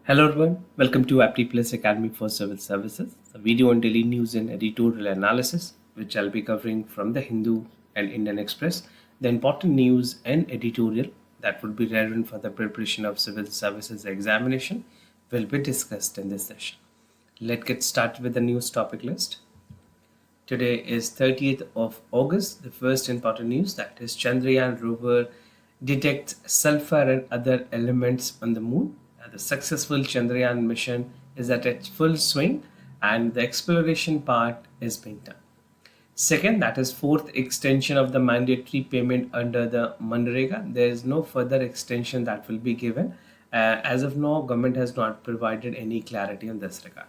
Hello everyone, welcome to Apti Plus Academy for Civil Services, a video on daily news and editorial analysis, which I'll be covering from the Hindu and Indian Express, the important news and editorial that would be relevant for the preparation of civil services examination will be discussed in this session. Let's get started with the news topic list. Today is 30th of August. The first important news, that is Chandrayaan rover detects sulfur and other elements on the moon. The successful Chandrayaan mission is at its full swing and the exploration part is being done. Second, that is fourth extension of the mandatory payment under the Manrega. There is no further extension that will be given. As of now, government has not provided any clarity on this regard.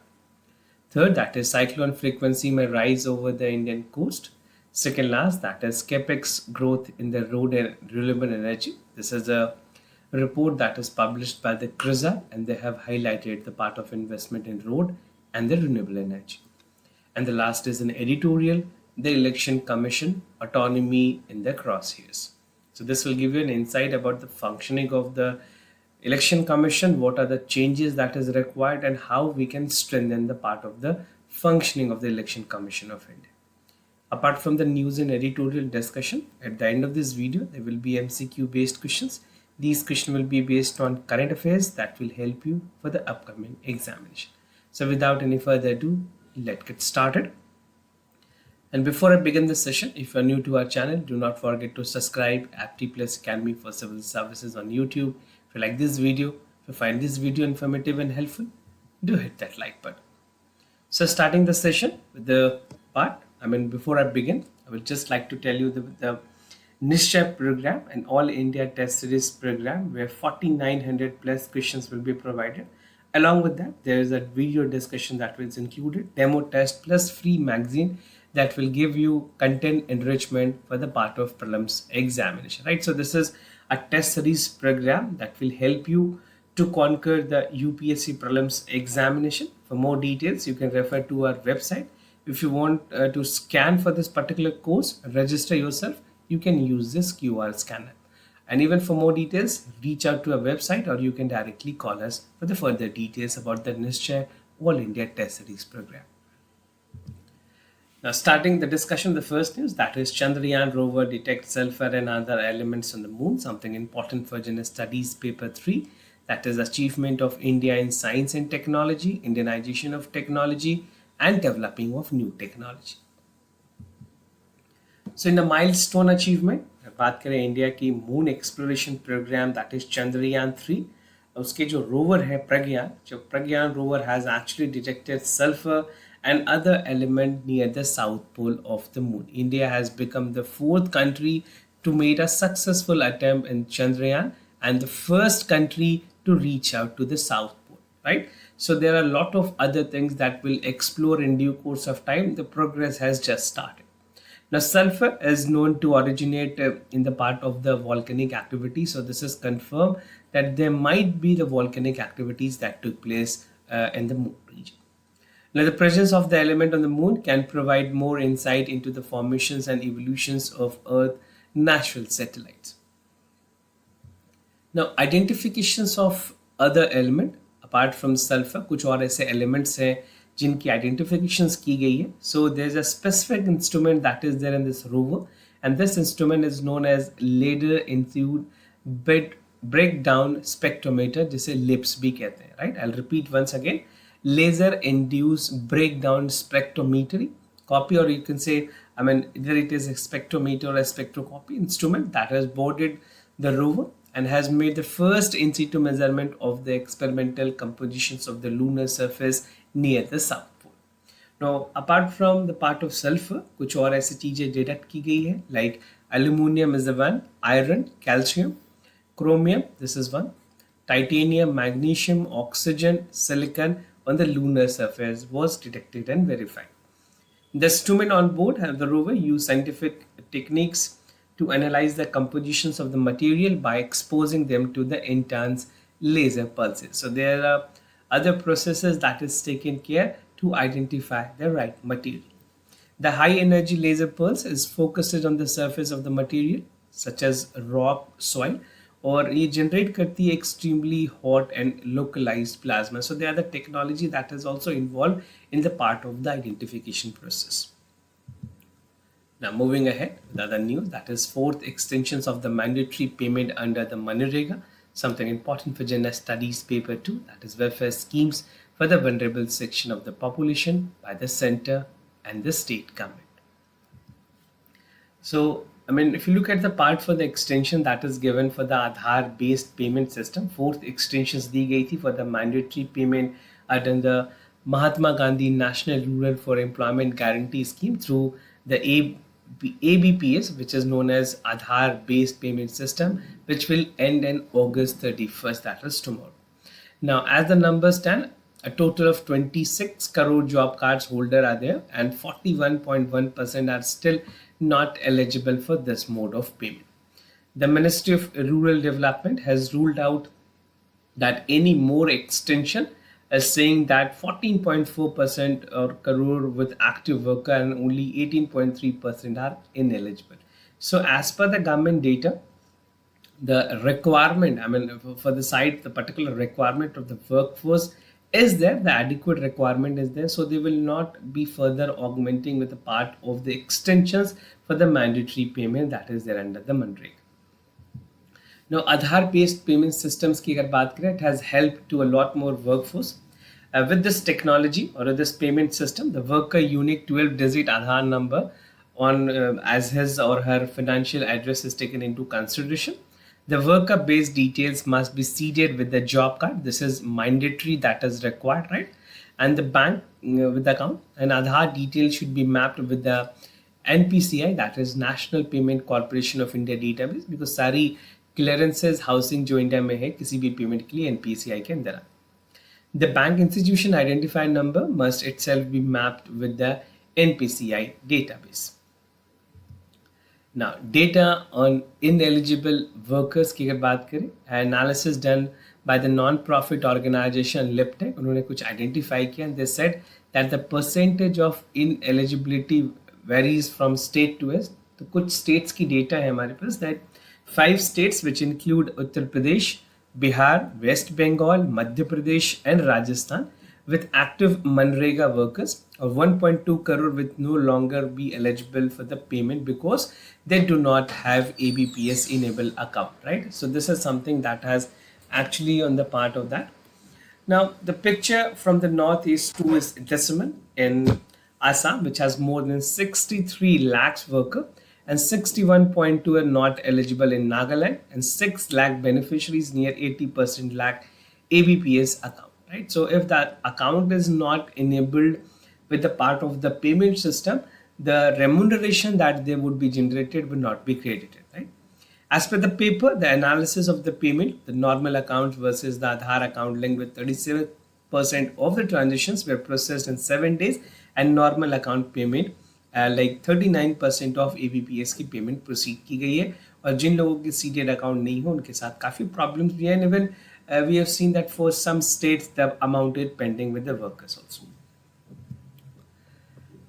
Third, that is cyclone frequency may rise over the Indian coast. Second last, that is Capex growth in the road and renewable energy. This is a report that is published by the CRISA, and they have highlighted the part of investment in road and the renewable energy. And the last is an editorial, the Election Commission, autonomy in the crosshairs. So this will give you an insight about the functioning of the Election Commission, what are the changes that is required, and how we can strengthen the part of the functioning of the Election Commission of India. Apart from the news and editorial discussion, at the end of this video, there will be MCQ based questions. These questions will be based on current affairs that will help you for the upcoming examination. So without any further ado, let's get started. And before I begin this session, if you are new to our channel, do not forget to subscribe Apti Plus Academy for Civil Services on YouTube. If you like this video, if you find this video informative and helpful, do hit that like button. So starting the session with the part, before I begin, I would just like to tell you the Nishchai program, an all India test series program where 4900 plus questions will be provided. Along with that, there is a video discussion that was included, demo test plus free magazine that will give you content enrichment for the part of prelims examination, right? So this is a test series program that will help you to conquer the UPSC prelims examination. For more details, you can refer to our website. If you want to scan for this particular course, register yourself, you can use this QR scanner. And even for more details, reach out to our website or you can directly call us for the further details about the Nishchai All India Test Series program. Now starting the discussion, the first news, that is Chandrayaan rover detects sulfur and other elements on the moon, something important for General Studies paper 3. That is achievement of India in science and technology, Indianization of technology and developing of new technology. So in the milestone achievement, बात करें India की moon exploration program that is Chandrayaan 3, उसके जो rover है Pragyan rover has actually detected sulphur and other element near the south pole of the moon. India has become the 4th country to make a successful attempt in Chandrayaan and the first country to reach out to the south pole, right? So there are a lot of other things that will explore in due course of time. The progress has just started. Now, sulfur is known to originate in the part of the volcanic activity. So this is confirmed that there might be the volcanic activities that took place in the moon region. Now, the presence of the element on the moon can provide more insight into the formations and evolutions of Earth natural satellites. Now, identifications of other element apart from sulfur, कुछ और ऐसे elements हैं जिनकी identifications की गई है. So there's a specific instrument that is there in this rover, and this instrument is known as laser induced breakdown spectrometer, जिसे LIPS भी कहते हैं, right? I'll repeat once again. Laser induced breakdown spectrometry copy, or you can say, either it is a spectrometer or a spectroscopy instrument that has boarded the rover and has made the first in situ measurement of the experimental compositions of the lunar surface near the south pole. Now, apart from the part of sulfur, कुछ और ऐसी चीजें detect की गई है, like aluminium is the one, iron, calcium, chromium, this is one, titanium, magnesium, oxygen, silicon on the lunar surface was detected and verified. The instrument on board the rover used scientific techniques to analyze the compositions of the material by exposing them to the intense laser pulses. So there are other processes that is taken care to identify the right material. The high energy laser pulse is focused on the surface of the material such as rock, soil, और ये generate करती है extremely hot and localized plasma. So they are the technology that is also involved in the part of the identification process. Now moving ahead with other news, that is fourth extensions of the mandatory payment under the Manrega, something important for general studies paper 2, that is welfare schemes for the vulnerable section of the population by the center and the state government. So, I mean, if you look at the part for the extension that is given for the Aadhaar based payment system, fourth extensions दी गई थी for the mandatory payment under the Mahatma Gandhi National Rural for Employment Guarantee Scheme through the ABPS, which is known as Aadhaar based payment system, which will end in August 31st, that is tomorrow. Now, as the numbers stand, a total of 26 crore job cards holder are there, and 41.1% are still not eligible for this mode of payment. The Ministry of Rural Development has ruled out that any more extension, as saying that 14.4% or crore with active worker and only 18.3% are ineligible. So as per the government data, the requirement, I mean, for the site, the particular requirement of the workforce is there, the adequate requirement is there, so they will not be further augmenting with a part of the extensions for the mandatory payment that is there under the Manrega. Now, Aadhaar based payment systems की अगर बात करें, it has helped to a lot more workforce. With this technology or this payment system, the worker unique 12-digit Aadhaar number on as his or her financial address is taken into consideration. The worker based details must be seeded with the job card. This is mandatory, that is required, right? And the bank with the account and Aadhaar details should be mapped with the NPCI, that is National Payment Corporation of India database, because सारी clearances housing जो India में है किसी भी payment के लिए NPCI के अंदर है. The bank institution identifier number must itself be mapped with the NPCI database. Now, data on ineligible workers की अगर बात करें, analysis done by the non-profit organization LipTech, उन्होंने कुछ identify किया and they said that the percentage of ineligibility varies from state to state. तो कुछ states की data है हमारे पास, that 5 states which include Uttar Pradesh, Bihar, West Bengal, Madhya Pradesh and Rajasthan with active Manrega workers, or 1.2 crore with no longer be eligible for the payment because they do not have ABPS enable account, right? So this is something that has actually on the part of that. Now the picture from the northeast too is decimal in Assam, which has more than 63 lakhs worker and 61.2 are not eligible in Nagaland and 6 lakh beneficiaries, near 80% lack ABPS account. Right? So if that account is not enabled with the part of the payment system, the remuneration that they would be generated will not be credited. Right? As per the paper, the analysis of the payment, the normal account versus the Aadhaar account linked with 37% of the transactions were processed in 7 days, and normal account payment like 39% of ABPS की payment proceed की गई है, और जिन लोगों के seeded account नहीं हो उनके साथ काफ़ी प्रॉब्लम्स भी हैं. Even we have seen that for some states the amount is pending with the workers also.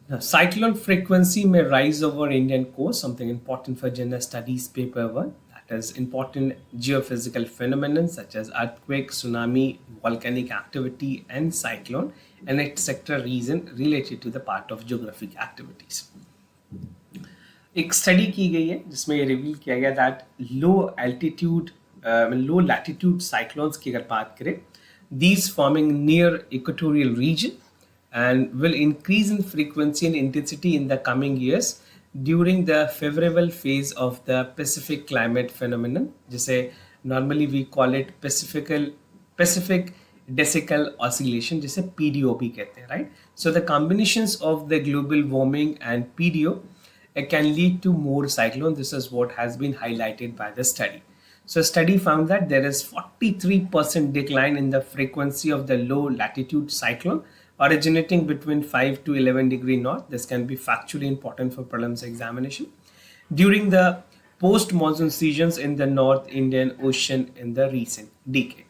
Now, cyclone frequency may rise over Indian coast, something important for general studies paper 1. That is important geophysical phenomena such as earthquake, tsunami, volcanic activity and cyclone and etc. reason related to the part of geographic activities. एक study की गई है जिसमें ये reveal किया गया that low latitude cyclones की अगर बात करें, these forming near equatorial region and will increase in frequency and intensity in the coming years during the favorable phase of the Pacific climate phenomenon, जिसे normally we call it Pacific decimal oscillation, जिसे PDO भी कहते हैं, right? So the combinations of the global warming and PDO can lead to more cyclone. This is what has been highlighted by the study. So study found that there is 43% decline in the frequency of the low latitude cyclone originating between 5 to 11 degree north. This can be factually important for prelims examination during the post monsoon seasons in the North Indian Ocean in the recent decade.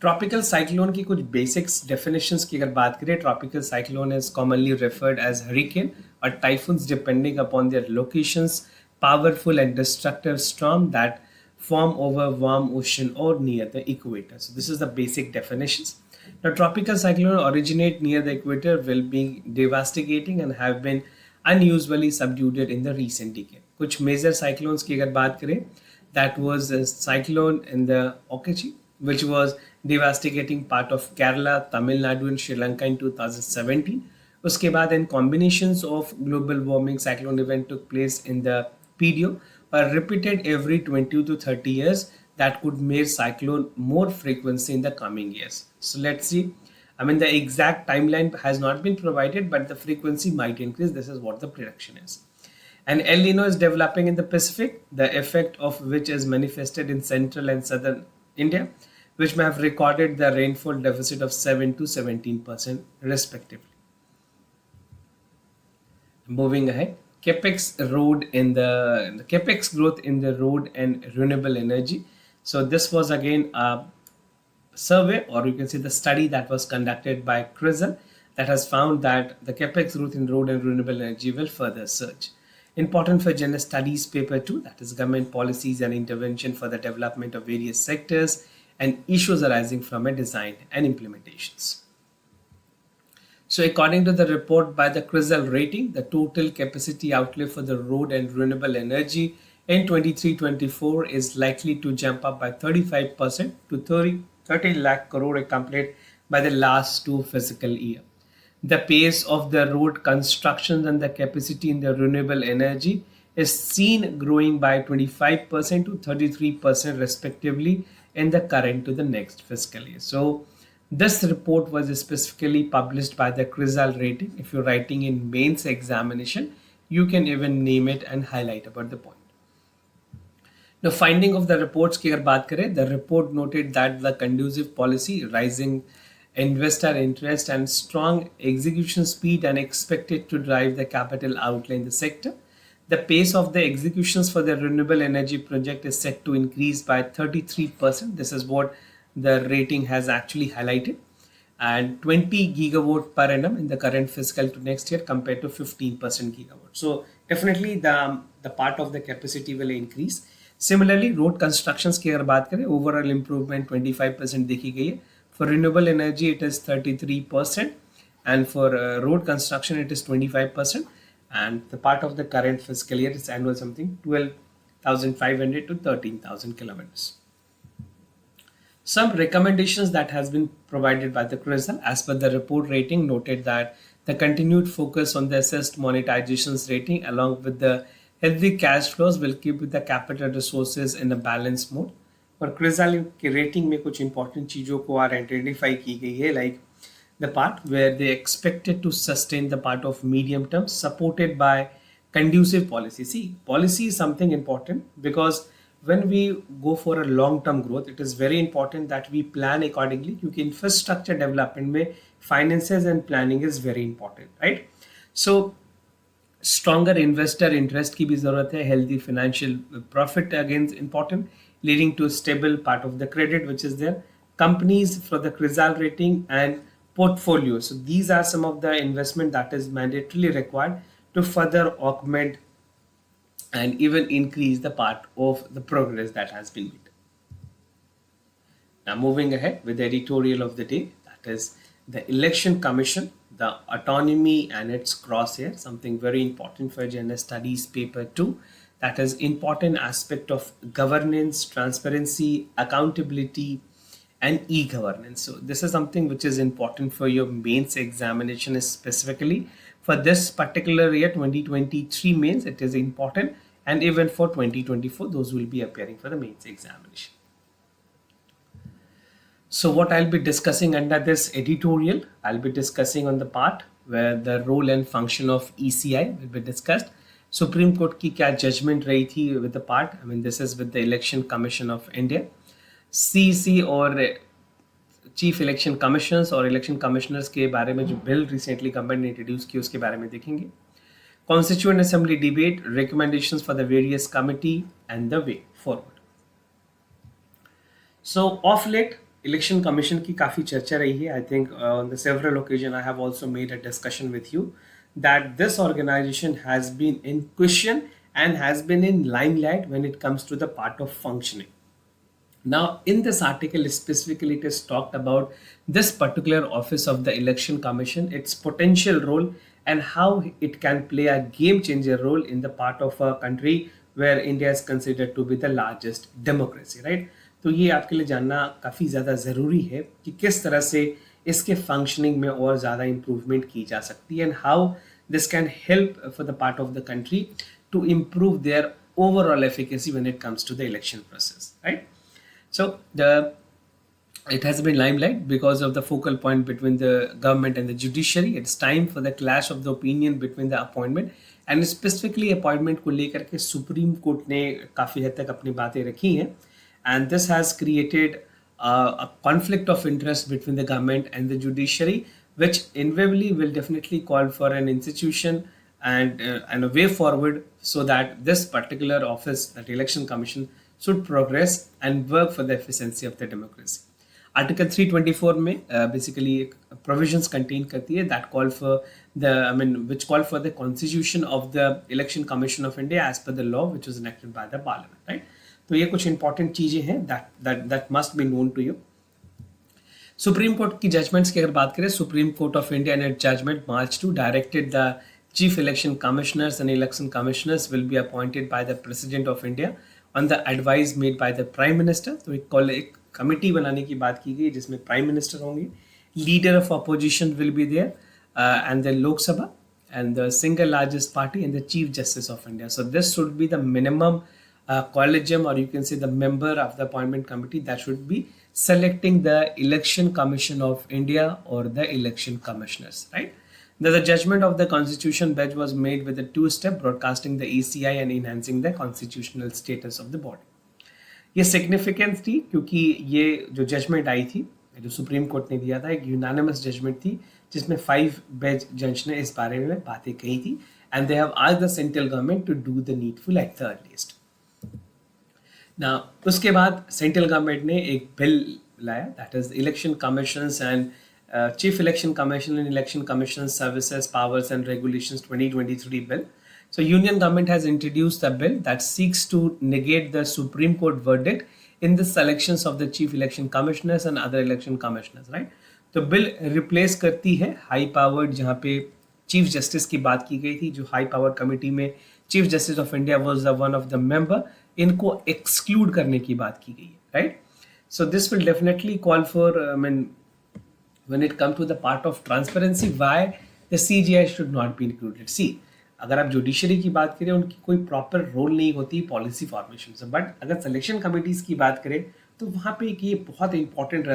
Tropical cyclone की कुछ basics definitions की अगर बात करें, tropical cyclone is commonly referred as hurricane और typhoons depending upon their locations, powerful and destructive storm that form over warm ocean or near the equator. So this is the basic definitions. Now, tropical cyclone originate near the equator will be devastating and have been unusually subdued in the recent decade. कुछ major cyclones की अगर बात करें, that was a cyclone in the Okachi, which was devastating part of Kerala, Tamil Nadu and Sri Lanka in 2017. उसके बाद in combinations of global warming cyclone event took place in the PDO are repeated every 20 to 30 years that could make cyclone more frequency in the coming years. So let's see. I mean, the exact timeline has not been provided, but the frequency might increase. This is what the prediction is. And El Nino is developing in the Pacific, the effect of which is manifested in central and southern India, which may have recorded the rainfall deficit of 7 to 17% respectively. Moving ahead, Capex road in the Capex growth in the road and renewable energy. So this was again a survey, or you can say the study that was conducted by CRISL, that has found that the Capex growth in road and renewable energy will further surge. Important for General Studies paper 2, that is government policies and intervention for the development of various sectors and issues arising from a design and implementations. So according to the report by the CRISL rating, the total capacity outlay for the road and renewable energy in 23-24 is likely to jump up by 35% to 30 lakh crore accomplished by the last two fiscal year. The pace of the road construction and the capacity in the renewable energy is seen growing by 25% to 33% respectively in the current to the next fiscal year. So this report was specifically published by the CRISL rating. If you're writing in mains examination, you can even name it and highlight about the point. The finding of the reports की अगर बात करें, the report noted that the conducive policy, rising investor interest and strong execution speed and expected to drive the capital outlay in the sector. The pace of the executions for the renewable energy project is set to increase by 33%. This is what the rating has actually highlighted, and 20 gigawatt per annum in the current fiscal to next year compared to 15% gigawatt. So definitely the part of the capacity will increase. Similarly, road constructions की अगर बात करें, overall improvement 25% देखी गई है. For renewable energy, it is 33%, and for road construction, it is 25%. And the part of the current fiscal year is annual something 12,500 to 13,000 kilometers. Some recommendations that has been provided by the CRISL as per the report rating noted that the continued focus on the assessed monetizations rating along with the healthy cash flows will keep the capital resources in a balanced mode. और CRISL के rating में कुछ important चीज़ों को identify की गई है, like the part where they expected to sustain the part of medium term supported by conducive policy. See, policy is something important because when we go for a long term growth, it is very important that we plan accordingly, क्योंकि infrastructure development में finances and planning is very important, right? So stronger investor interest की भी ज़रूरत है, healthy financial profit again important, leading to a stable part of the credit which is there, companies for the CRISL rating and portfolio. So these are some of the investment that is mandatorily required to further augment and even increase the part of the progress that has been made. Now moving ahead with the editorial of the day, that is the Election Commission, the autonomy and its crosshair, something very important for General Studies paper 2. That is important aspect of governance, transparency, accountability, and e-governance. So this is something which is important for your mains examination specifically. For this particular year, 2023 mains, it is important, and even for 2024, those will be appearing for the mains examination. So what I'll be discussing under this editorial, I'll be discussing on the part where the role and function of ECI will be discussed. Supreme Court की क्या judgment रही थी with the part, I mean this is with the Election Commission of India, CEC और Chief Election Commissions और Election Commissioners के बारे में जो bill recently government ने introduce की उसके बारे में देखेंगे. Constituent Assembly debate, recommendations for the various committee and the way forward. So of late, Election Commission की काफ़ी चर्चा रही है. I think on the several occasion I have also made a discussion with you that this organization has been in question and has been in limelight when it comes to the part of functioning. Now, in this article specifically, it is talked about this particular office of the Election Commission, its potential role, and how it can play a game changer role in the part of a country where India is considered to be the largest democracy, right? तो ये आपके लिए जानना काफ़ी ज़्यादा ज़रूरी है कि किस तरह से इसके फंक्शनिंग में और ज़्यादा इम्प्रूवमेंट की जा सकती है, and how this can help for the part of the country to improve their overall efficacy when it comes to the election process, right? So it has been limelight because of the focal point between the government and the judiciary. It's time for the clash of the opinion between the appointment and specifically appointment को लेकर के supreme court ने काफ़ी हद तक अपनी बातें रखी हैं, and this has created a conflict of interest between the government and the judiciary, which invariably will definitely call for an institution and a way forward so that this particular office, that election commission, should progress and work for the efficiency of the democracy. Article 324 में basically provisions contain करती है that call for which call for the constitution of the Election Commission of India as per the law which was enacted by the Parliament, right? तो ये कुछ important चीजें हैं that must be known to you. Supreme court की judgements की अगर बात करें, सुप्रीम कोर्ट ऑफ इंडिया ने judgement March 2 directed the chief election commissioners and election commissioners will be appointed by the President of India on the advice made by the Prime Minister. तो एक committee बनाने की बात की गई जिसमें prime minister होंगे, leader of opposition will be there, and the Lok Sabha and the single largest party and the Chief Justice of India. So this should be the minimum collegium, or you can say the member of the appointment committee that should be selecting the Election Commission of India or the election commissioners, right? The judgment of the constitution bench was made with a two-step, broadcasting the ECI and enhancing the constitutional status of the body. ये significance थी क्योंकि ये जो judgement आई थी, जो supreme court ने दिया था, एक यूनानिमस जजमेंट थी जिसमें 5 बेंच जज ने इस बारे में बातें कही थी, and they have asked the central government to do the needful at the earliest. Now उसके बाद सेंट्रल गवर्नमेंट ने एक बिल लाया, that is election commissions and Chief Election Commission and Election Commission Services Powers and Regulations 2023 bill. So Union government has introduced a bill that seeks to negate the Supreme Court verdict in the selections of the Chief Election Commissioners and other election commissioners, right? तो bill replace करती है high powered, जहाँ पे chief justice की बात की गई थी, जो हाई पावर्ड कमेटी में chief justice of India was the one of the member, इनको एक्सक्लूड करने की बात की गई है, right? So this will definitely call for when it comes to the part of transparency, why the CGI should not be included. See, अगर आप judiciary की बात करें, उनकी कोई प्रॉपर रोल नहीं होती पॉलिसी फॉर्मेशन से, बट अगर सिलेक्शन कमिटीज़ की बात करें तो वहाँ पे ये बहुत इंपॉर्टेंट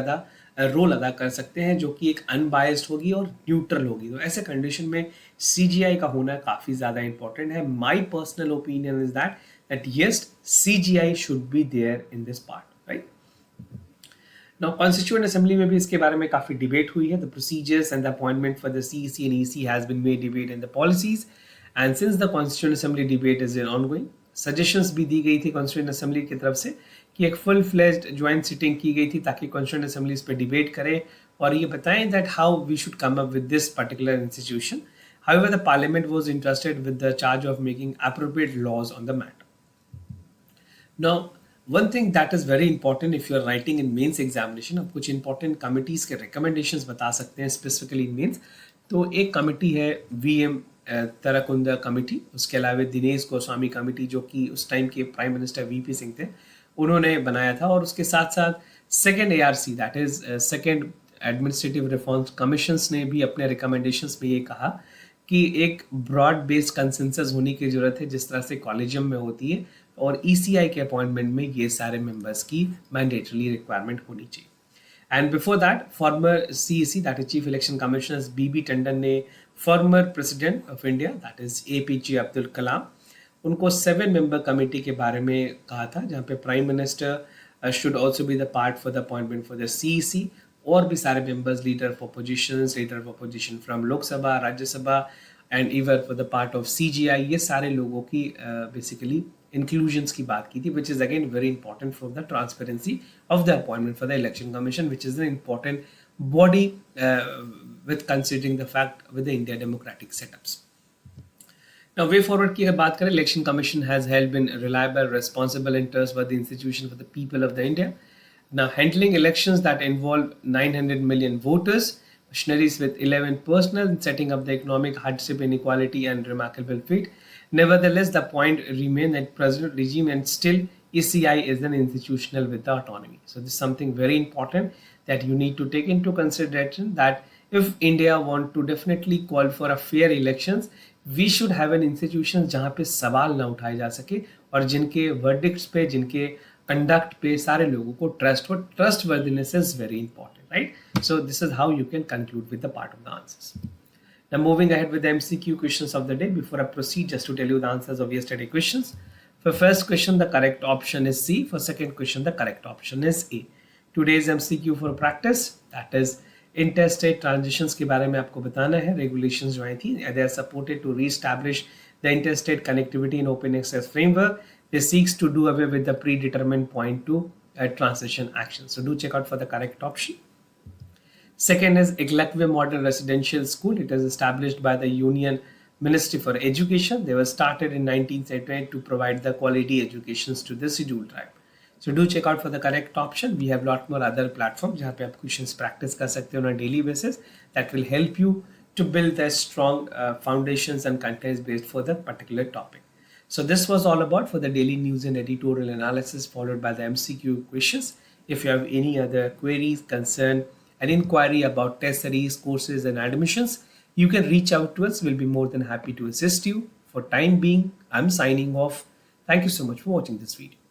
रोल अदा कर सकते हैं, जो कि एक अनबायस्ड होगी और न्यूट्रल होगी. तो ऐसे कंडीशन में CGI का होना काफ़ी ज़्यादा इंपॉर्टेंट है. My personal opinion is that yes, CGI should be there in this part, right? Now, Constituent Assembly में भी इसके बारे में काफ़ी डिबेट हुई है. The procedures and the appointment for the CEC and EC has been made debate in the policies, and since the Constituent Assembly debate is ongoing, suggestions भी दी गई थी Constituent Assembly की तरफ से कि एक full fledged joint sitting की गई थी ताकि Constituent Assembly इस पर डिबेट करे और ये बताएं that how we should come up with this particular institution. However, the Parliament was interested with the charge of making appropriate laws on the matter. Now, one thing that is very important if you are writing in mains examination, आप कुछ important committees के recommendations बता सकते हैं specifically in men's. तो एक committee है VM तरकुंदा committee, उसके अलावा दिनेश गोस्वामी कमिटी जो कि उस टाइम के प्राइम मिनिस्टर VP सिंह थे, उन्होंने बनाया था. और उसके साथ साथ second ARC that is second administrative reforms commissions ने भी अपने रिकमेंडेशंस में ये कहा कि एक ब्रॉड बेस्ड कंसेंसस होने की जरूरत है जिस तरह से कॉलेजियम में होती है, और ECI के अपॉइंटमेंट में ये सारे मेंबर्स की मैंडेटरी रिक्वायरमेंट होनी चाहिए. And before that former CEC that is chief election commissioner BB Tandon ने former president of India that is APJ Abdul Kalam, उनको 7 मेंबर कमेटी के बारे में कहा था, जहाँ पे prime minister should also be the part for the appointment for the CEC, और भी सारे members, leader of opposition from Lok Sabha, Rajya Sabha and even for the part of CGI, ये सारे लोगों की बेसिकली inclusions की बात की थी, which is again very important for the transparency of the appointment for the election commission, which is an important body with considering the fact with the India democratic setups. Now, way forward की अगर बात करें, Election Commission has held been reliable, responsible, and trustworthy institution for the people of the India. Now, handling elections that involve 900 million voters, machineries with 11 personnel, and setting up the economic hardship, inequality, and remarkable feat. Nevertheless, the point remains that present regime and still ECI is an institutional with the autonomy. So this is something very important that you need to take into consideration, that if India want to definitely call for a fair elections, we should have an institution जहाँ पे सवाल ना उठाए जा सके और जिनके verdicts पे, जिनके conduct पे सारे लोगों को trust, और trustworthiness is very important, right? So this is how you can conclude with the part of the answers. Now moving ahead with the MCQ questions of the day. Before I proceed, just to tell you the answers of yesterday questions. For first question, the correct option is C. For second question, the correct option is A. Today's MCQ for practice, that is interstate transitions के बारे में आपको बताना है. Regulations जो आई थी, they are supported to re-establish the interstate connectivity in open access framework. They seeks to do away with the predetermined point to transition action. So do check out for the correct option. Second is Eglakwe Model Residential School. It is established by the Union Ministry for Education. They were started in 1978 to provide the quality educations to the scheduled tribe. So do check out for the correct option. We have a lot more other platforms जहाँ पे आप questions practice कर सकते हो on a daily basis. That will help you to build the strong foundations and contents based for the particular topic. So this was all about for the daily news and editorial analysis, followed by the MCQ questions. If you have any other queries, concern, an inquiry about test series, courses, and admissions, you can reach out to us. We'll be more than happy to assist you. For time being, I'm signing off. Thank you so much for watching this video.